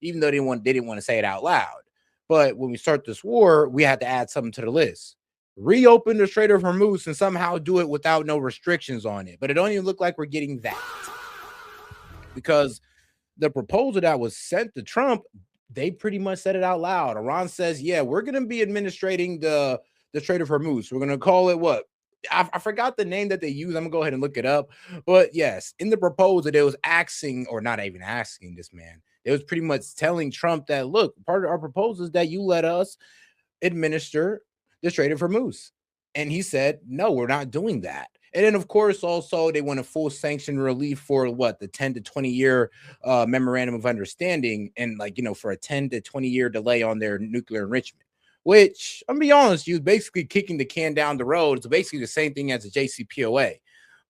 even though they didn't want to say it out loud. But when we start this war, we had to add something to the list. Reopen the Strait of Hormuz and somehow do it without no restrictions on it. But it don't even look like we're getting that, because the proposal that was sent to Trump, they pretty much said it out loud. Iran says, yeah, we're going to be administrating the Strait of Hormuz. We're going to call it what? I forgot the name that they use. I'm going to go ahead and look it up. But yes, in the proposal, it was asking, or not even asking this man. It was pretty much telling Trump that, look, part of our proposal is that you let us administer the Strait of Hormuz. And he said, no, we're not doing that. And then, of course, also they want a full sanction relief for what, the 10 to 20 year memorandum of understanding, and like, you know, for a 10 to 20 year delay on their nuclear enrichment, which I'm gonna be honest, you basically kicking the can down the road. It's basically the same thing as a JCPOA.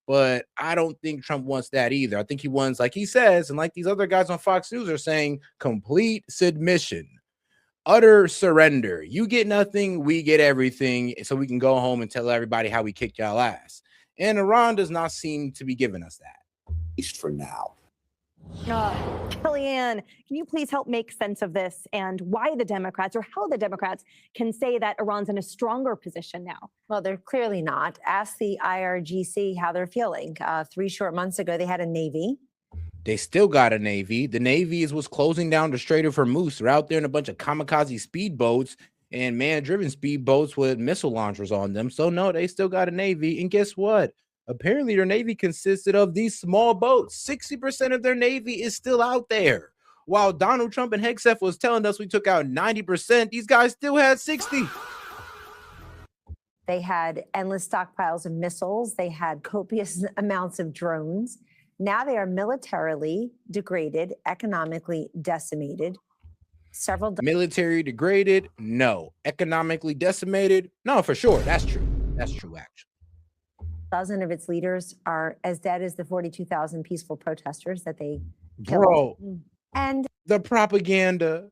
But I don't think Trump wants that either. I think he wants, like he says, and like these other guys on Fox News are saying, complete submission, utter surrender. You get nothing, we get everything, so we can go home and tell everybody how we kicked y'all ass. And Iran does not seem to be giving us that, at least for now. Kellyanne, can you please help make sense of this and why the Democrats, or how the Democrats, can say that Iran's in a stronger position now? Well, they're clearly not. Ask the IRGC how they're feeling. 3 short months ago, they had a Navy. They still got a Navy. The Navy is what's closing down the Strait of Hormuz. They're out there in a bunch of kamikaze speedboats and man-driven speedboats with missile launchers on them. So no, they still got a Navy. And guess what? Apparently their Navy consisted of these small boats. 60% of their Navy is still out there. While Donald Trump and Hexef was telling us we took out 90%, these guys still had 60. They had endless stockpiles of missiles. They had copious amounts of drones. Now they are militarily degraded, economically decimated. Military degraded? No. Economically decimated? No, for sure. That's true. That's true, actually. Dozen of its leaders are as dead as the 42,000 peaceful protesters that they killed. Bro, and the propaganda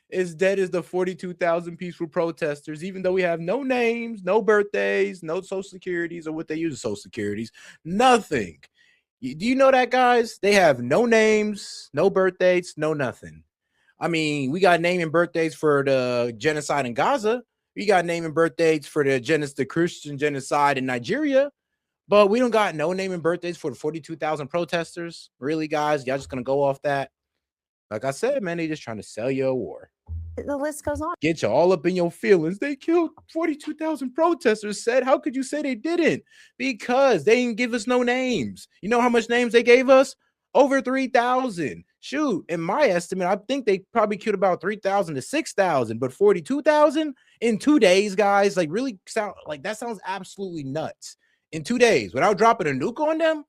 is dead as the 42,000 peaceful protesters, even though we have no names, no birthdays, no social securities, or what they use as social securities, nothing. Do you know that, guys? They have no names, no birthdays, no nothing. I mean, we got name and birthdays for the genocide in Gaza. We got name and birthdays for the Christian genocide in Nigeria, but we don't got no name and birthdays for the 42,000 protesters. Really, guys? Y'all just gonna go off that? Like I said, man, they just trying to sell you a war. The list goes on. Get you all up in your feelings. They killed 42,000 protesters. Said, how could you say they didn't? Because they didn't give us no names. You know how much names they gave us? Over 3,000. Shoot, in my estimate, I think they probably killed about 3,000 to 6,000, but 42,000 in 2 days, guys, like really sound like that sounds absolutely nuts. In 2 days, without dropping a nuke on them?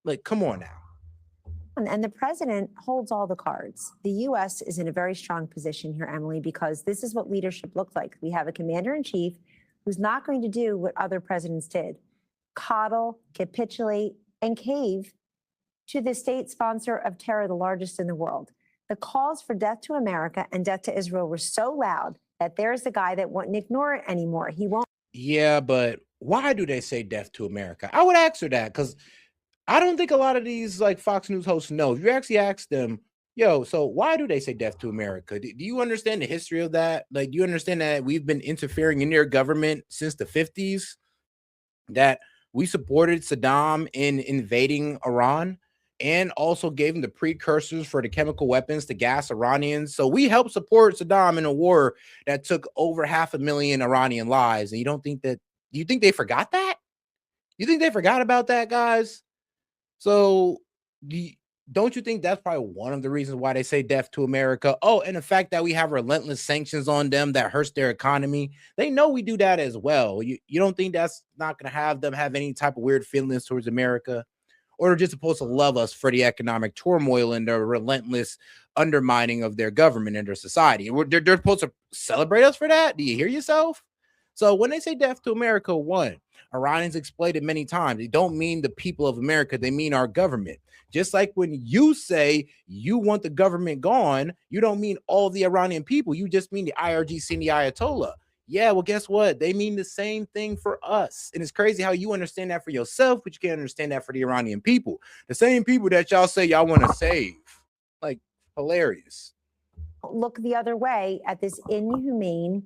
Like, come on now. And the president holds all the cards. The U.S. is in a very strong position here, Emily, because this is what leadership looks like. We have a commander-in-chief who's not going to do what other presidents did, coddle, capitulate, and cave to the state sponsor of terror, the largest in the world. The calls for death to America and death to Israel were so loud that there's the guy that won't ignore it anymore. He won't. Yeah, but why do they say death to America? I would ask her that, because I don't think a lot of these like Fox News hosts know. If you actually ask them, yo, so why do they say death to America? Do you understand the history of that? Like, do you understand that we've been interfering in their government since the 50s? That we supported Saddam in invading Iran and also gave him the precursors for the chemical weapons to gas Iranians. So we helped support Saddam in a war that took over 500,000 Iranian lives. And you think they forgot that? You think they forgot about that, guys? So don't you think that's probably one of the reasons why they say death to America? Oh, and the fact that we have relentless sanctions on them that hurts their economy. They know we do that as well. You don't think that's not going to have them have any type of weird feelings towards America? Or they're just supposed to love us for the economic turmoil and the relentless undermining of their government and their society? They're supposed to celebrate us for that? Do you hear yourself? So when they say death to America, one, Iranians explained it many times. They don't mean the people of America. They mean our government. Just like when you say you want the government gone, you don't mean all the Iranian people. You just mean the IRGC and the Ayatollah. Yeah, well, guess what? They mean the same thing for us. And it's crazy how you understand that for yourself, but you can't understand that for the Iranian people. The same people that y'all say y'all want to save. Like, Hilarious. Look the other way at this inhumane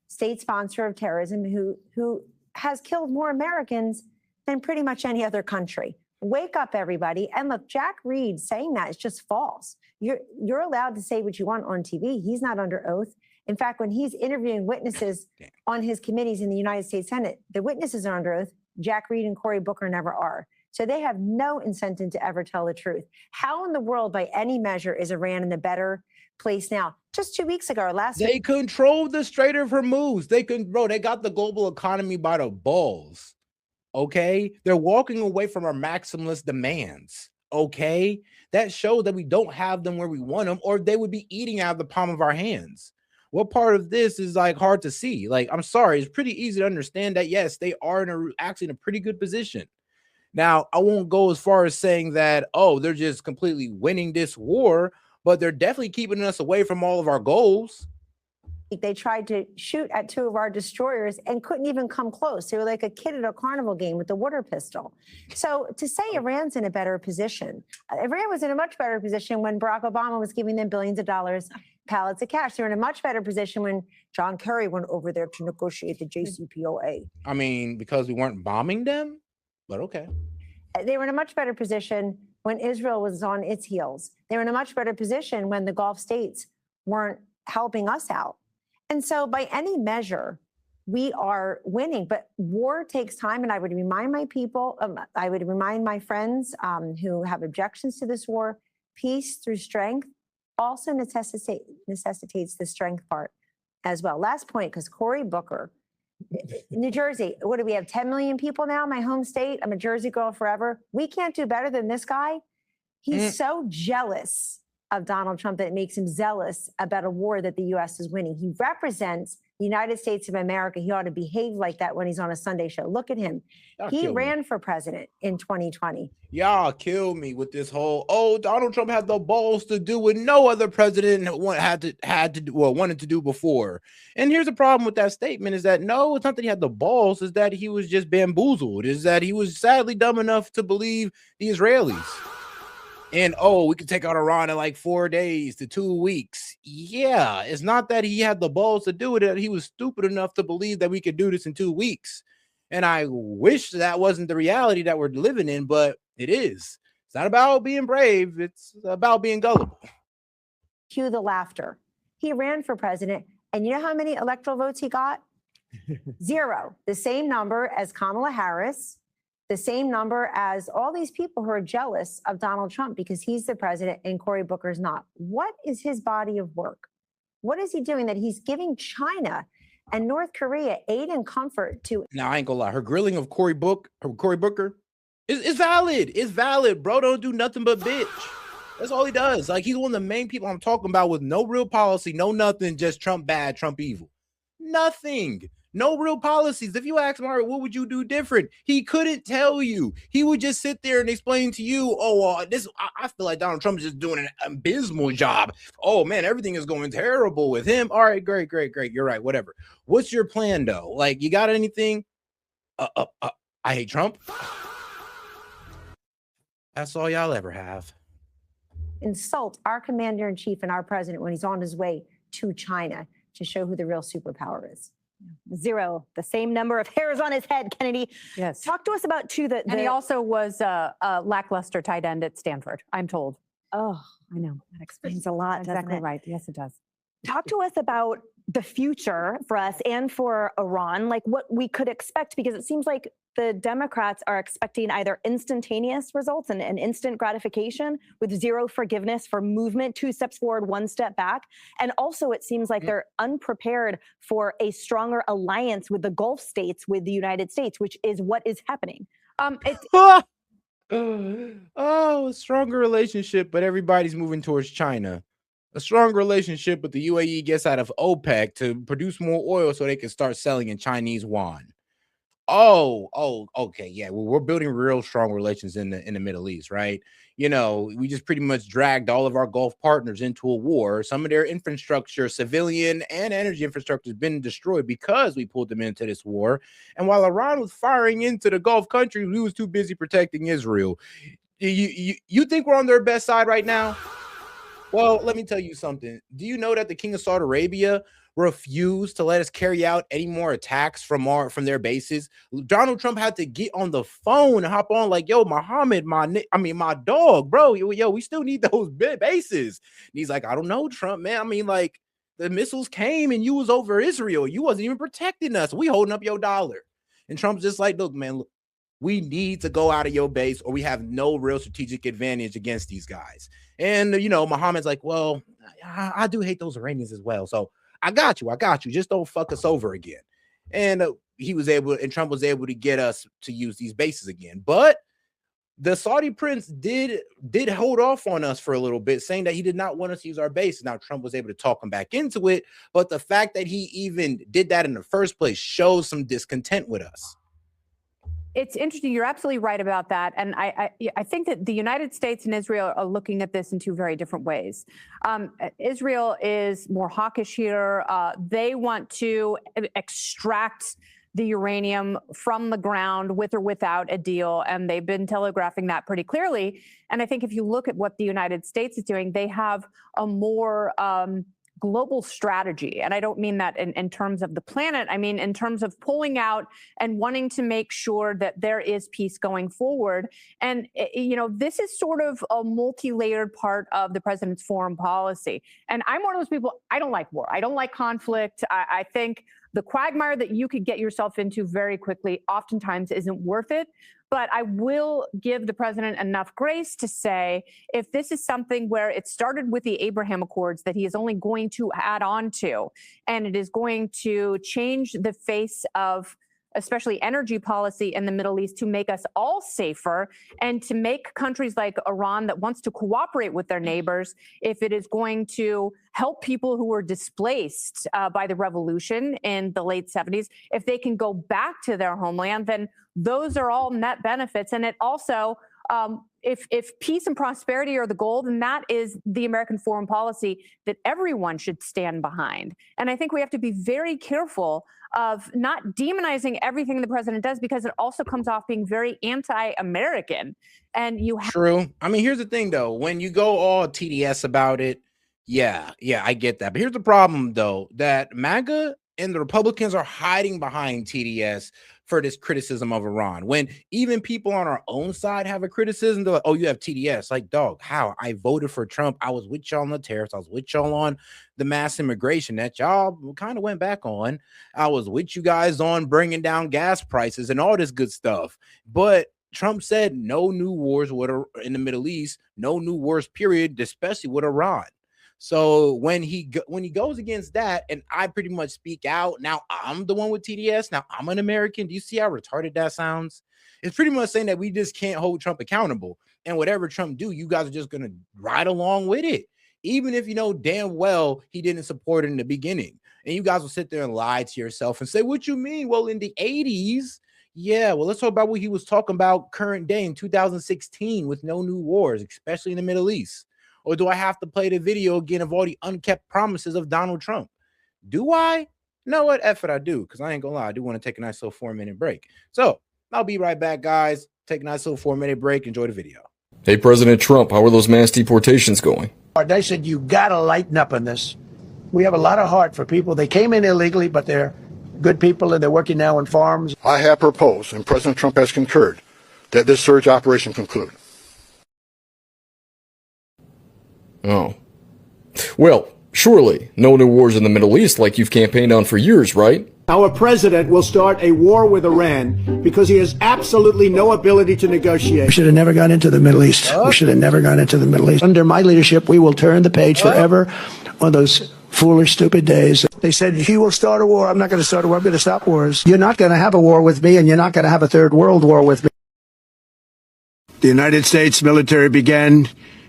state sponsor of terrorism who has killed more Americans than pretty much any other country. Wake up, everybody. And look, Jack Reed saying that is just false. You're allowed to say what you want on TV. He's not under oath. In fact, when he's interviewing witnesses on his committees in the United States Senate, the witnesses are under oath. Jack Reed and Cory Booker never are. So they have no incentive to ever tell the truth. How in the world, by any measure, is Iran in a better place now? Just 2 weeks ago, they control the Strait of Hormuz. They got the global economy by the balls. Okay, they're walking away from our maximalist demands. Okay, that shows that we don't have them where we want them, or they would be eating out of the palm of our hands. What part of this is like hard to see? Like, I'm sorry, it's pretty easy to understand that yes, they are actually in a pretty good position. Now, I won't go as far as saying that, oh, they're just completely winning this war, but they're definitely keeping us away from all of our goals. They tried to shoot at 2 of our destroyers and couldn't even come close. They were like a kid at a carnival game with a water pistol. So to say Iran's in a better position, Iran was in a much better position when Barack Obama was giving them billions of dollars, pallets of cash. They're in a much better position when John Kerry went over there to negotiate the JCPOA. I mean, because we weren't bombing them, but okay. They were in a much better position when Israel was on its heels. They were in a much better position when the Gulf states weren't helping us out. And so by any measure, we are winning. But war takes time. And I would remind my people, I would remind my friends who have objections to this war, peace through strength also necessitates the strength part as well. Last point, because Cory Booker, New Jersey, what do we have, 10 million people now? My home state, I'm a Jersey girl forever. We can't do better than this guy. He's so jealous of Donald Trump that it makes him zealous about a war that the U.S. is winning. He represents the United States of America. He ought to behave like that when he's on a Sunday show. Look at him. He ran for president in 2020. Y'all kill me with this whole, oh, Donald Trump had the balls to do what no other president wanted to do before. And here's the problem with that statement is that no, it's not that he had the balls, is that he was just bamboozled, is that he was sadly dumb enough to believe the Israelis. And, oh, we could take out Iran in like 4 days to 2 weeks. Yeah, it's not that he had the balls to do it, that he was stupid enough to believe that we could do this in 2 weeks. And I wish that wasn't the reality that we're living in, but it is. It's not about being brave. It's about being gullible. Cue the laughter. He ran for president. And you know how many electoral votes he got? 0. The same number as Kamala Harris, the same number as all these people who are jealous of Donald Trump because he's the president and Cory Booker's not. What is his body of work? What is he doing that he's giving China and North Korea aid and comfort to? Now, I ain't gonna lie. Her grilling of Cory Booker is valid. It's valid. Bro, don't do nothing but bitch. That's all he does. Like, he's one of the main people I'm talking about with no real policy, no nothing, just Trump bad, Trump evil. Nothing. No real policies. If you ask Mario, what would you do different? He couldn't tell you. He would just sit there and explain to you, oh, I feel like Donald Trump is just doing an abysmal job. Oh, man, everything is going terrible with him. All right, great. You're right, whatever. What's your plan, though? Like, you got anything? I hate Trump. That's all y'all ever have. Insult our commander-in-chief and our president when he's on his way to China to show who the real superpower is. 0, the same number of hairs on his head, Kennedy. Yes. Talk to us about and he also was a lackluster tight end at Stanford, I'm told. Oh, I know. that explains a lot, doesn't Exactly it? right. Yes, it does. Talk to us about the future for us and for Iran, like what we could expect, because it seems like the Democrats are expecting either instantaneous results and instant gratification with 0 forgiveness for movement, 2 steps forward, 1 step back. And also it seems like they're unprepared for a stronger alliance with the Gulf states, with the United States, which is what is happening. A stronger relationship, but everybody's moving towards China. A strong relationship, but the UAE gets out of OPEC to produce more oil so they can start selling in Chinese yuan. Oh, okay, yeah. Well, we're building real strong relations in the Middle East, right? You know, we just pretty much dragged all of our Gulf partners into a war. Some of their infrastructure, civilian and energy infrastructure, has been destroyed because we pulled them into this war. And while Iran was firing into the Gulf countries, we was too busy protecting Israel. You think we're on their best side right now? Well, let me tell you something. Do you know that the King of Saudi Arabia refused to let us carry out any more attacks from their bases? Donald Trump had to get on the phone and hop on like, yo, Muhammad, my dog, bro, yo, we still need those bases. And he's like, I don't know, Trump, man. I mean, like, the missiles came and you was over Israel. You wasn't even protecting us. We holding up your dollar. And Trump's just like, look, man, look, we need to go out of your base or we have no real strategic advantage against these guys. And, Muhammad's like, well, I do hate those Iranians as well. So I got you. Just don't fuck us over again. And Trump was able to get us to use these bases again. But the Saudi prince did hold off on us for a little bit, saying that he did not want us to use our base. Now, Trump was able to talk him back into it. But the fact that he even did that in the first place shows some discontent with us. It's interesting. You're absolutely right about that. And I think that the United States and Israel are looking at this in two very different ways. Israel is more hawkish here. They want to extract the uranium from the ground with or without a deal. And they've been telegraphing that pretty clearly. And I think if you look at what the United States is doing, they have a more global strategy. And I don't mean that in terms of the planet. I mean, in terms of pulling out and wanting to make sure that there is peace going forward. And, this is sort of a multi-layered part of the president's foreign policy. And I'm one of those people, I don't like war. I don't like conflict. I think the quagmire that you could get yourself into very quickly oftentimes isn't worth it. But I will give the president enough grace to say, if this is something where it started with the Abraham Accords that he is only going to add on to, and it is going to change the face of especially energy policy in the Middle East to make us all safer and to make countries like Iran that wants to cooperate with their neighbors, if it is going to help people who were displaced by the revolution in the late 70s, if they can go back to their homeland, then those are all net benefits. And it also, if peace and prosperity are the goal, then that is the American foreign policy that everyone should stand behind. And I think we have to be very careful of not demonizing everything the president does, because it also comes off being very anti-American. And you have True. I mean, here's the thing, though. When you go all TDS about it, yeah, I get that. But here's the problem, though, that MAGA and the Republicans are hiding behind TDS for this criticism of Iran. When even people on our own side have a criticism, they're like, oh, you have TDS. Like, dog, how? I voted for Trump. I was with y'all on the tariffs. I was with y'all on the mass immigration that y'all kind of went back on. I was with you guys on bringing down gas prices and all this good stuff. But Trump said no new wars in the Middle East, no new wars, period, especially with Iran. So when he goes against that, and I pretty much speak out, now I'm the one with TDS. Now I'm an American. Do you see how retarded that sounds? It's pretty much saying that we just can't hold Trump accountable. And whatever Trump do, you guys are just going to ride along with it. Even if you know damn well he didn't support it in the beginning. And you guys will sit there and lie to yourself and say, what you mean? Well, in the 80s, yeah, well, let's talk about what he was talking about current day in 2016 with no new wars, especially in the Middle East. Or do I have to play the video again of all the unkept promises of Donald Trump? Do I? You know what? F it, I do, because I ain't gonna lie. I do want to take a nice little 4-minute break. So I'll be right back, guys. Take a nice little 4-minute break. Enjoy the video. Hey, President Trump, how are those mass deportations going? They said, you got to lighten up on this. We have a lot of heart for people. They came in illegally, but they're good people, and they're working now on farms. I have proposed, and President Trump has concurred, that this surge operation conclude. Oh. Well, surely no new wars in the Middle East like you've campaigned on for years, right? Our president will start a war with Iran because he has absolutely no ability to negotiate. We should have never gone into the Middle East. We should have never gone into the Middle East. Under my leadership, we will turn the page forever on those foolish, stupid days. They said, he will start a war. I'm not going to start a war. I'm going to stop wars. You're not going to have a war with me, and you're not going to have a third world war with me. The United States military began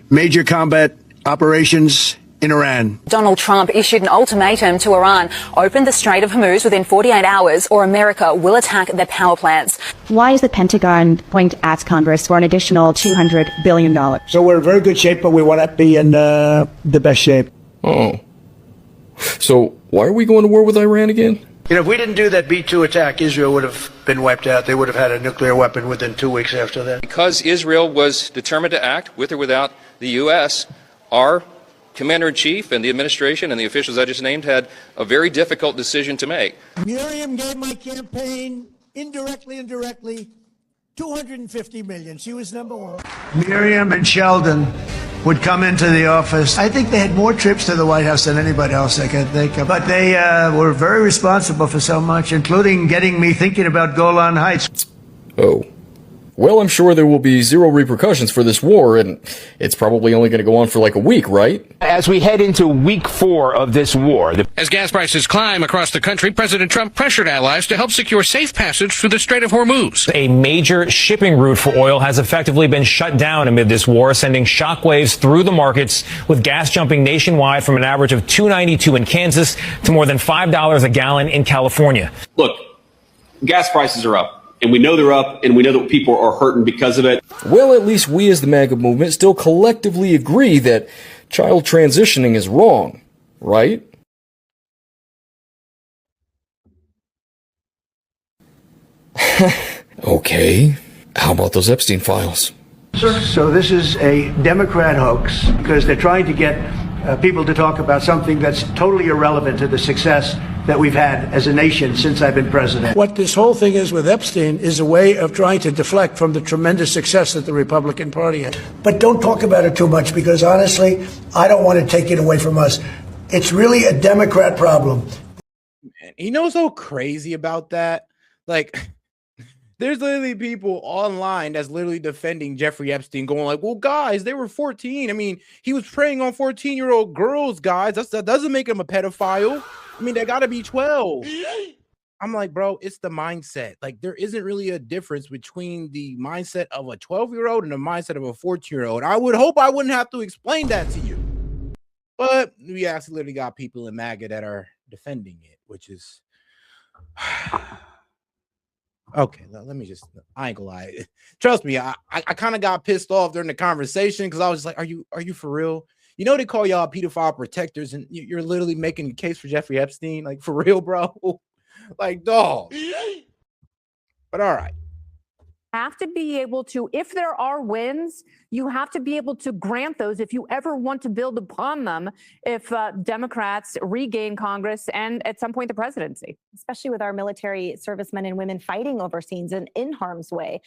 major combat operations in Iran. Donald Trump issued an ultimatum to Iran: open the Strait of Hormuz within 48 hours or America will attack their power plants. Why is the Pentagon going to ask Congress for an additional $200 billion? So we're in very good shape, but we want to be in the best shape. Oh. So why are we going to war with Iran again? You know, if we didn't do that B-2 attack, Israel would have been wiped out. They would have had a nuclear weapon within 2 weeks after that. Because Israel was determined to act with or without the U.S., our Commander-in-Chief and the administration and the officials I just named had a very difficult decision to make. Miriam gave my campaign indirectly and directly $250 million. She was number one. Miriam and Sheldon would come into the office. I think they had more trips to the White House than anybody else I can think of. But they were very responsible for so much, including getting me thinking about Golan Heights. Oh. Well, I'm sure there will be zero repercussions for this war, and it's probably only going to go on for like a week, right? As we head into week 4 of this war. As gas prices climb across the country, President Trump pressured allies to help secure safe passage through the Strait of Hormuz. A major shipping route for oil has effectively been shut down amid this war, sending shockwaves through the markets, with gas jumping nationwide from an average of $2.92 in Kansas to more than $5 a gallon in California. Look, gas prices are up. And we know they're up, and we know that people are hurting because of it. Well, at least we as the MAGA movement still collectively agree that child transitioning is wrong, right? Okay. How about those Epstein files? So this is a Democrat hoax because they're trying to get people to talk about something that's totally irrelevant to the success that we've had as a nation since I've been president. What this whole thing is with Epstein is a way of trying to deflect from the tremendous success that the Republican Party had. But don't talk about it too much because honestly, I don't want to take it away from us. It's really a Democrat problem. Man, you know what's so crazy about that? Like, there's literally people online that's literally defending Jeffrey Epstein, going like, well, guys, they were 14. I mean, he was preying on 14-year-old girls, guys. That doesn't make him a pedophile. I mean, they got to be 12. I'm like, bro, it's the mindset. Like, there isn't really a difference between the mindset of a 12-year-old and the mindset of a 14-year-old. I would hope I wouldn't have to explain that to you. But we actually literally got people in MAGA that are defending it, which is... Okay, let me just, I ain't gonna lie. Trust me, I kind of got pissed off during the conversation because I was just like, are you for real? You know, they call y'all pedophile protectors and you're literally making a case for Jeffrey Epstein. Like, for real, bro? Like, dog. But all right. Have to be able to, if there are wins, you have to be able to grant those if you ever want to build upon them if Democrats regain Congress and at some point the presidency. Especially with our military servicemen and women fighting overseas and in harm's way.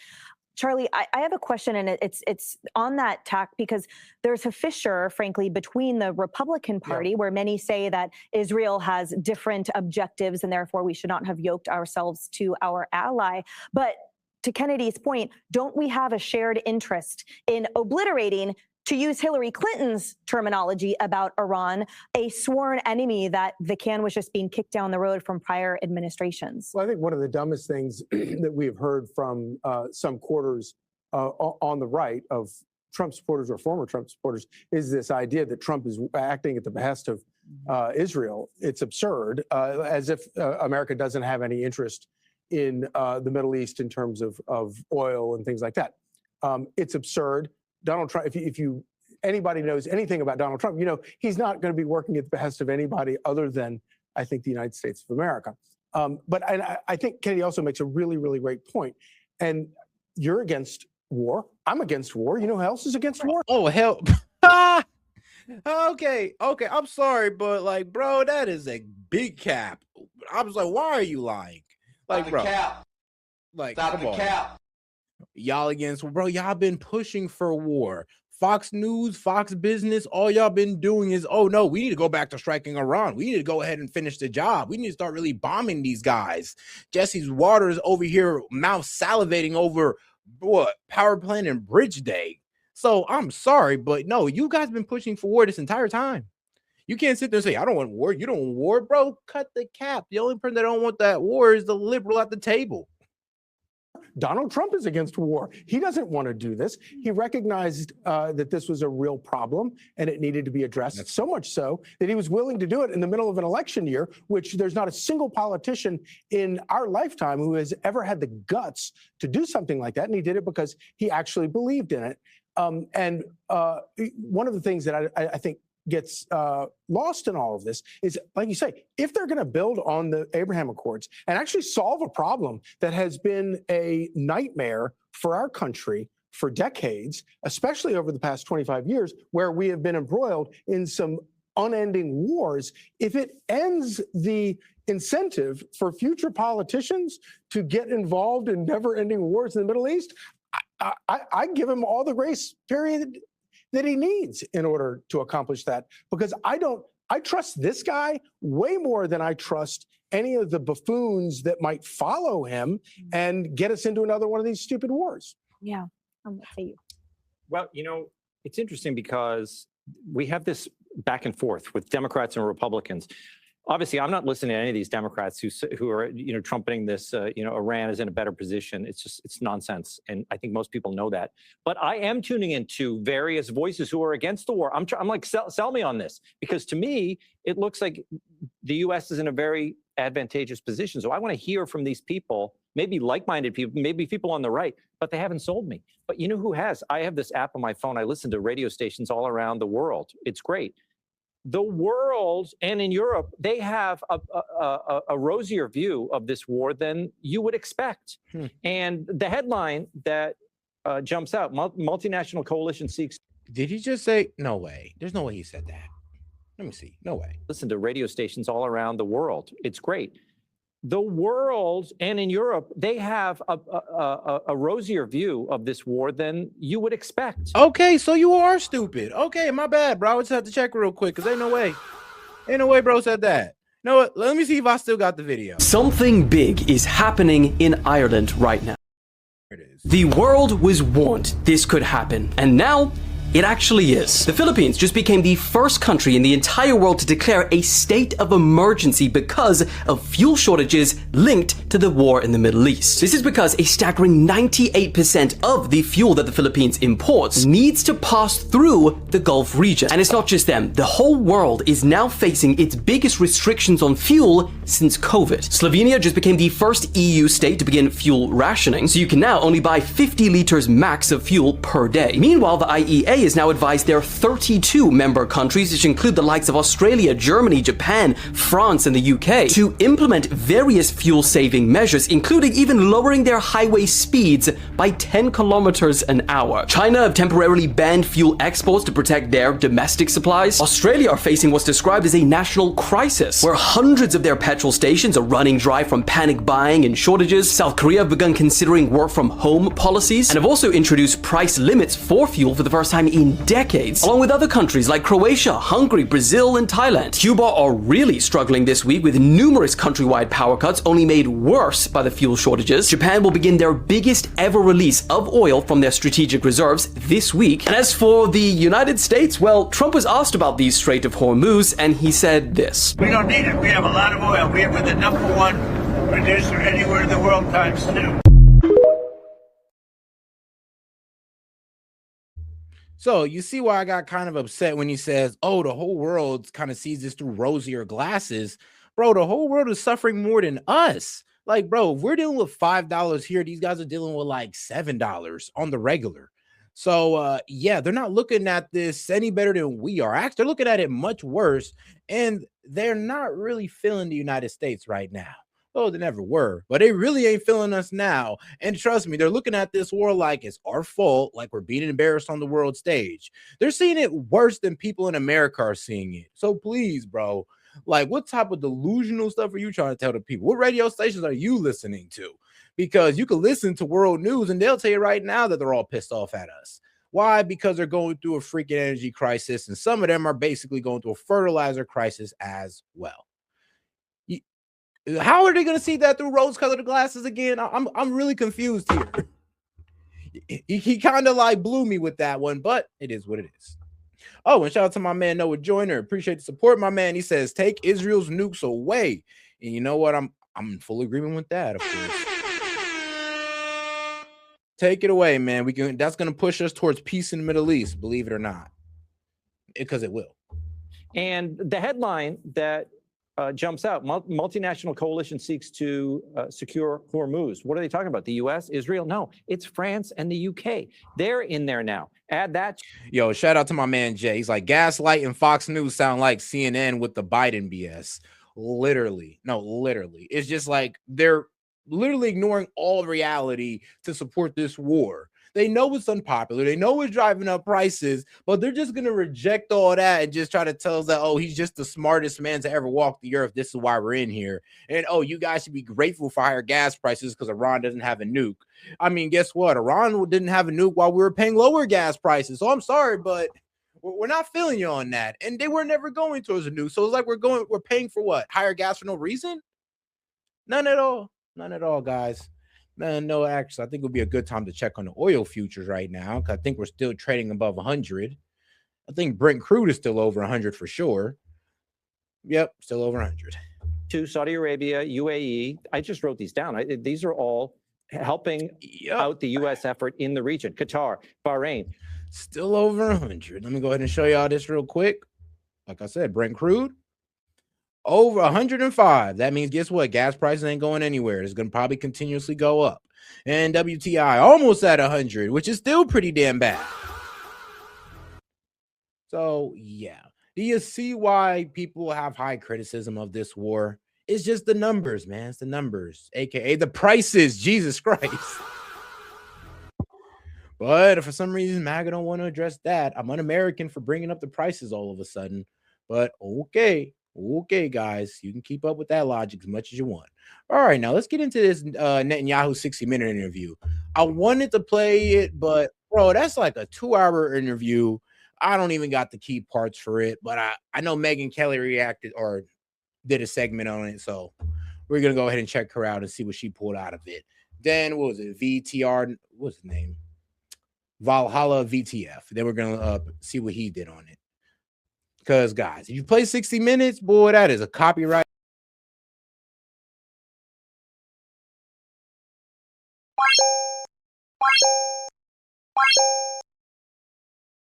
Charlie, I have a question, and it's on that tack because there's a fissure, frankly, between the Republican Party, where many say that Israel has different objectives and therefore we should not have yoked ourselves to our ally. But to Kennedy's point, don't we have a shared interest in obliterating, to use Hillary Clinton's terminology about Iran, a sworn enemy that the can was just being kicked down the road from prior administrations? Well, I think one of the dumbest things that we have heard from some quarters on the right of Trump supporters or former Trump supporters is this idea that Trump is acting at the behest of Israel. It's absurd, as if America doesn't have any interest in the Middle East in terms of oil and things like that. It's absurd. Donald Trump, if anybody knows anything about Donald Trump, you know, he's not going to be working at the behest of anybody other than, I think, the United States of America. But I think Kennedy also makes a really, really great point. And you're against war. I'm against war. You know who else is against war? Oh, hell. Okay. I'm sorry, but like, bro, that is a big cap. I was like, why are you lying? Like, bro, like, come on. Y'all against, bro, y'all been pushing for war. Fox News, Fox Business, all y'all been doing is, oh no, we need to go back to striking Iran. We need to go ahead and finish the job. We need to start really bombing these guys. Jesse's Waters over here, mouth salivating over what, power plant and bridge day. So I'm sorry, but no, you guys been pushing for war this entire time. You can't sit there and say, I don't want war. You don't want war, bro. Cut the cap. The only person that don't want that war is the liberal at the table. Donald Trump is against war. He doesn't want to do this. He recognized that this was a real problem and it needed to be addressed, so much so that he was willing to do it in the middle of an election year, which there's not a single politician in our lifetime who has ever had the guts to do something like that. And he did it because he actually believed in it. And one of the things that I think gets lost in all of this is, like you say, if they're going to build on the Abraham Accords and actually solve a problem that has been a nightmare for our country for decades, especially over the past 25 years, where we have been embroiled in some unending wars. If it ends the incentive for future politicians to get involved in never-ending wars in the Middle East, I give him all the grace period that he needs in order to accomplish that, because I trust this guy way more than I trust any of the buffoons that might follow him and get us into another one of these stupid wars. Yeah. Let's say you. Well, it's interesting because we have this back and forth with Democrats and Republicans. Obviously, I'm not listening to any of these Democrats who are trumpeting this. Iran is in a better position. It's nonsense, and I think most people know that. But I am tuning into various voices who are against the war. I'm like, sell me on this, because to me it looks like the U.S. is in a very advantageous position. So I want to hear from these people, maybe like-minded people, maybe people on the right, but they haven't sold me. But you know who has? I have this app on my phone. I listen to radio stations all around the world. It's great. The world and in Europe, they have a rosier view of this war than you would expect. And the headline that jumps out, multinational coalition seeks. Did he just say, no way? There's no way he said that. Let me see. No way. Listen to radio stations all around the world. It's great. The world and in Europe, they have a rosier view of this war than you would expect. Okay, so you are stupid. Okay, my bad, bro. I just have to check real quick, because ain't no way bro said that. You know what? Let me see if I still got the video. Something big is happening in Ireland right now. There it is. The world was warned this could happen, and now it actually is. The Philippines just became the first country in the entire world to declare a state of emergency because of fuel shortages linked to the war in the Middle East. This is because a staggering 98% of the fuel that the Philippines imports needs to pass through the Gulf region. And it's not just them. The whole world is now facing its biggest restrictions on fuel since COVID. Slovenia just became the first EU state to begin fuel rationing, so you can now only buy 50 liters max of fuel per day. Meanwhile, the IEA has now advised their 32 member countries, which include the likes of Australia, Germany, Japan, France, and the UK, to implement various fuel-saving measures, including even lowering their highway speeds by 10 kilometers an hour. China have temporarily banned fuel exports to protect their domestic supplies. Australia are facing what's described as a national crisis, where hundreds of their petrol stations are running dry from panic buying and shortages. South Korea have begun considering work-from-home policies and have also introduced price limits for fuel for the first time in decades, along with other countries like Croatia, Hungary, Brazil, and Thailand. Cuba are really struggling this week, with numerous countrywide power cuts only made worse by the fuel shortages. Japan will begin their biggest ever release of oil from their strategic reserves this week. And as for the United States, well, Trump was asked about the Strait of Hormuz, and he said this. We don't need it. We have a lot of oil. We are the #1 producer anywhere in the world times 2. So you see why I got kind of upset when he says, oh, the whole world kind of sees this through rosier glasses. Bro, the whole world is suffering more than us. Like, bro, if we're dealing with $5 here, these guys are dealing with like $7 on the regular. So, yeah, they're not looking at this any better than we are. Actually, they're looking at it much worse, and they're not really feeling the United States right now. Oh, they never were, but they really ain't feeling us now. And trust me, they're looking at this war like it's our fault, like we're being embarrassed on the world stage. They're seeing it worse than people in America are seeing it. So please, bro, like, what type of delusional stuff are you trying to tell the people? What radio stations are you listening to? Because you can listen to world news and they'll tell you right now that they're all pissed off at us. Why? Because they're going through a freaking energy crisis, and some of them are basically going through a fertilizer crisis as well. How are they going to see that through rose-colored glasses again? I'm really confused here. He kind of like blew me with that one, but it is what it is. Oh, and shout out to my man Noah Joyner. Appreciate the support, my man. He says, take Israel's nukes away. And you know what? I'm in full agreement with that, of course. Take it away, man. That's going to push us towards peace in the Middle East, believe it or not. Because it will. And the headline that jumps out, multinational coalition seeks to secure Hormuz. What are they talking about? The U.S., Israel? No, it's France and the U.K. They're in there now. Add that. Yo, shout out to my man Jay. He's like, Gaslight and Fox News sound like CNN with the Biden BS. Literally. No, literally. It's just like they're literally ignoring all reality to support this war. They know it's unpopular. They know it's driving up prices, but they're just going to reject all that and just try to tell us that, oh, he's just the smartest man to ever walk the earth. This is why we're in here. And, oh, you guys should be grateful for higher gas prices because Iran doesn't have a nuke. I mean, guess what? Iran didn't have a nuke while we were paying lower gas prices. So I'm sorry, but we're not feeling you on that. And they were never going towards a nuke. So it's like we're paying for what? Higher gas for no reason? None at all. None at all, guys. Man, no, actually, I think it would be a good time to check on the oil futures right now, because I think we're still trading above 100. I think Brent crude is still over 100 for sure. Yep, still over 100. To Saudi Arabia, UAE. I just wrote these down. These are all helping out the U.S. effort in the region. Qatar, Bahrain. Still over 100. Let me go ahead and show y'all this real quick. Like I said, Brent crude over 105. That means, guess what? Gas prices ain't going anywhere. It's going to probably continuously go up. And WTI almost at 100, which is still pretty damn bad. So, yeah. Do you see why people have high criticism of this war? It's just the numbers, man. It's the numbers, aka the prices. Jesus Christ. But for some reason, MAGA don't want to address that. I'm un-American for bringing up the prices all of a sudden. But okay. Okay, guys, you can keep up with that logic as much as you want. All right, now let's get into this Netanyahu 60-minute interview. I wanted to play it, but bro, that's like a 2-hour interview. I don't even got the key parts for it, but I know Megyn Kelly reacted or did a segment on it, so we're gonna go ahead and check her out and see what she pulled out of it. Then what was it? VTR, what's his name? Valhalla VTF. Then we're gonna see what he did on it. Because, guys, if you play 60 minutes, boy, that is a copyright.